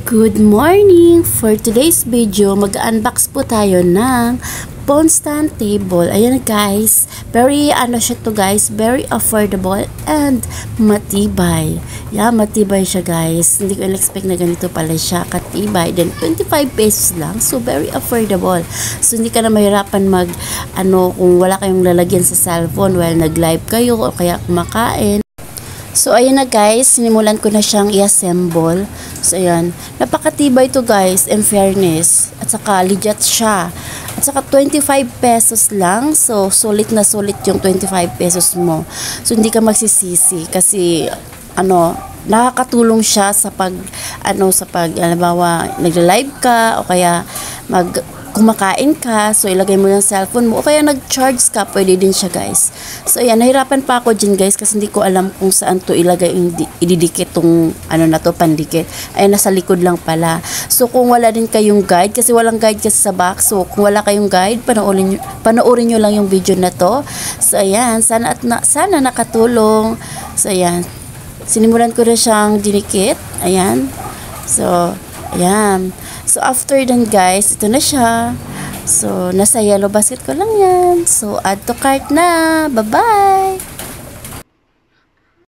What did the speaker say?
Good morning! For today's video, mag-unbox po tayo ng phone stand table. Ayan guys, very siya to guys, very affordable and matibay. Yeah, matibay siya guys. Hindi ko in-expect na ganito pala siya katibay. Then 25 pesos lang, so very affordable. So hindi ka na mahirapan kung wala kayong lalagyan sa cellphone while nag-live kayo o kaya kumakain. So, ayan na guys, sinimulan ko na siyang i-assemble. So, ayan. Napakatibay to guys, in fairness. At saka, legit siya. At saka, 25 pesos lang. So, sulit na sulit yung 25 pesos mo. So, hindi ka magsisisi. Kasi, nakakatulong siya sa halimbawa, nagla-live ka, o kaya, kumakain ka, so ilagay mo yung cellphone mo, o kaya nag-charge ka, pwede din siya guys. So ayan, nahirapan pa ako dyan guys, kasi hindi ko alam kung saan to ilagay, ididikit tong pandikit. Ayan, nasa likod lang pala. So kung wala din kayong guide, kasi walang guide kasi sa box, so kung wala kayong guide, panoorin nyo lang yung video na to. So ayan, sana nakatulong. So ayan, sinimulan ko na siyang dinikit. Ayan. So, ayan. So, after then guys, ito na siya. So, nasa yellow basket ko lang yan. So, add to cart na. Bye-bye!